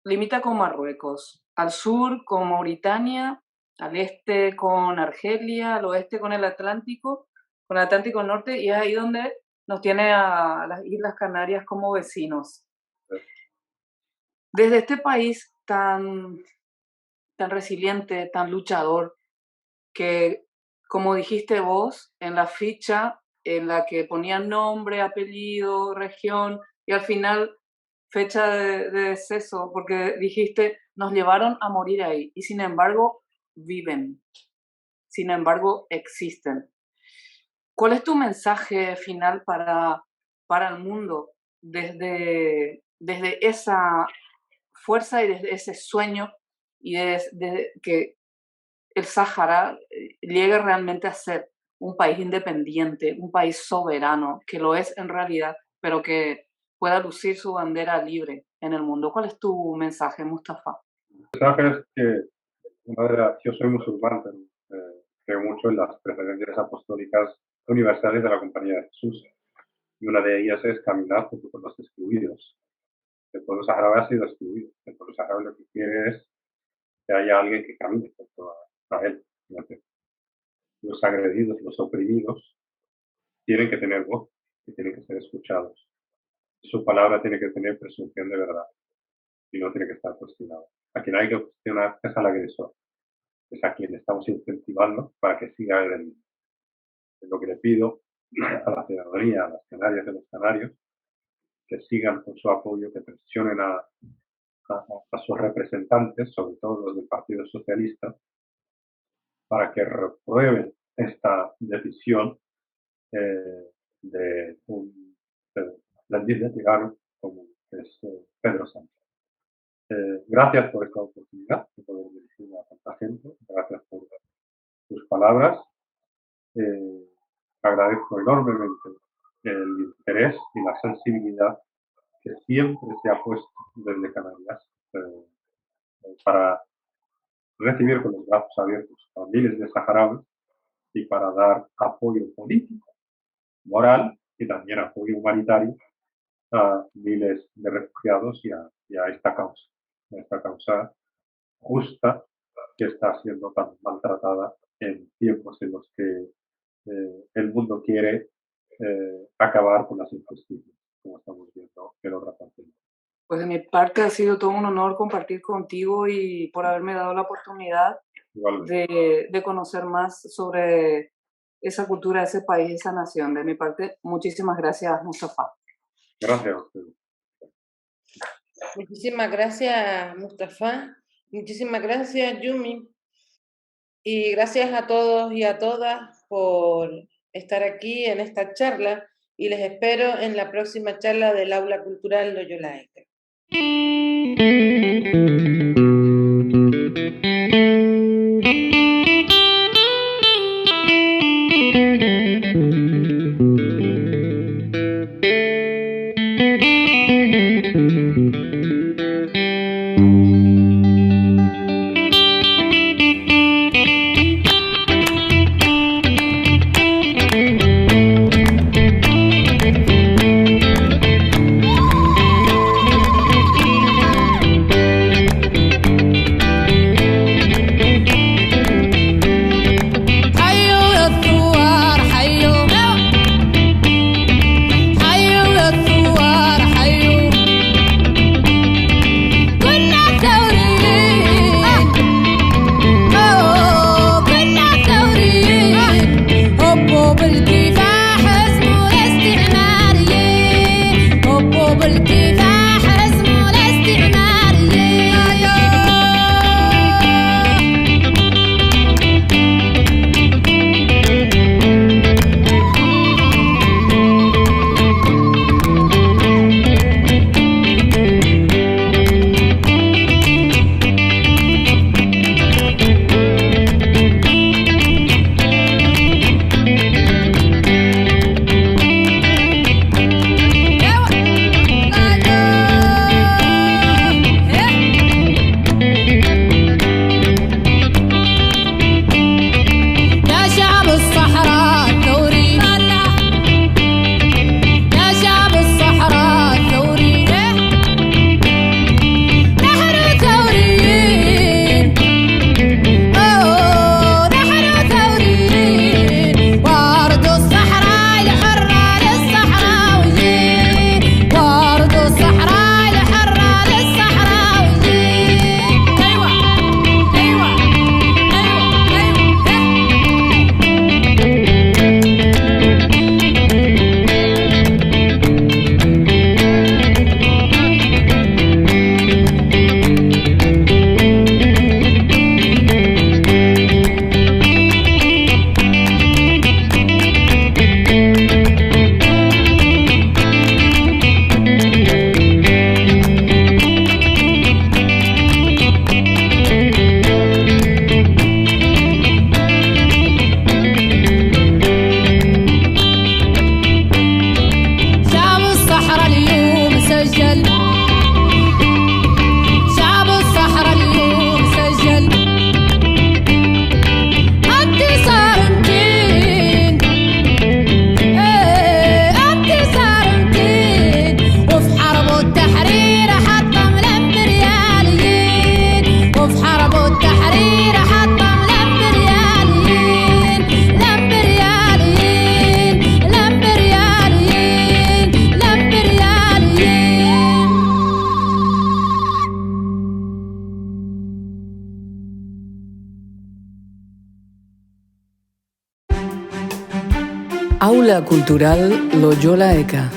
limita con Marruecos, al sur con Mauritania, al este con Argelia, al oeste con el Atlántico Norte, y es ahí donde nos tiene a las Islas Canarias como vecinos. Desde este país tan resiliente, tan luchador, que, como dijiste vos, en la ficha en la que ponían nombre, apellido, región y al final fecha de deceso, porque dijiste, nos llevaron a morir ahí y sin embargo viven, sin embargo existen. ¿Cuál es tu mensaje final para el mundo desde esa fuerza y desde ese sueño y desde que el Sáhara llegue realmente a ser un país independiente, un país soberano, que lo es en realidad, pero que pueda lucir su bandera libre en el mundo? ¿Cuál es tu mensaje, Mustafa? El mensaje es que yo soy musulmán, pero creo mucho en las preferencias apostólicas universales de la Compañía de Jesús. Y una de ellas es caminar junto con los excluidos. El pueblo saharaui ha sido excluido. El pueblo saharaui lo que quiere es que haya alguien que camine junto a él. Los agredidos, los oprimidos, tienen que tener voz y tienen que ser escuchados. Su palabra tiene que tener presunción de verdad y no tiene que estar cuestionada. A quien hay que cuestionar es al agresor. Es a quien estamos incentivando para que siga agrediendo. Es lo que le pido a la ciudadanía, a las canarias y a los canarios, que sigan con su apoyo, que presionen a sus representantes, sobre todo los del Partido Socialista, para que reprueben esta decisión de un tirano como es Pedro Sánchez. Gracias por esta oportunidad de poder dirigirme a tanta gente. Gracias por tus palabras. Agradezco enormemente el interés y la sensibilidad que siempre se ha puesto desde Canarias para recibir con los brazos abiertos a miles de saharauis y para dar apoyo político, moral y también apoyo humanitario a miles de refugiados y a esta causa justa que está siendo tan maltratada en tiempos en los que el mundo quiere acabar con las injusticias, como estamos viendo en otra parte. Pues de mi parte ha sido todo un honor compartir contigo y por haberme dado la oportunidad de conocer más sobre esa cultura, ese país, esa nación. De mi parte, muchísimas gracias, Mustafa. Gracias a ustedes. Muchísimas gracias, Mustafa. Muchísimas gracias, Yumi. Y gracias a todos y a todas por estar aquí en esta charla y les espero en la próxima charla del Aula Cultural Loyola ECA. Aula Cultural Loyola ECA.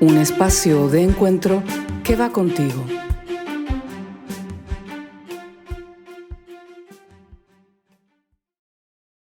Un espacio de encuentro que va contigo.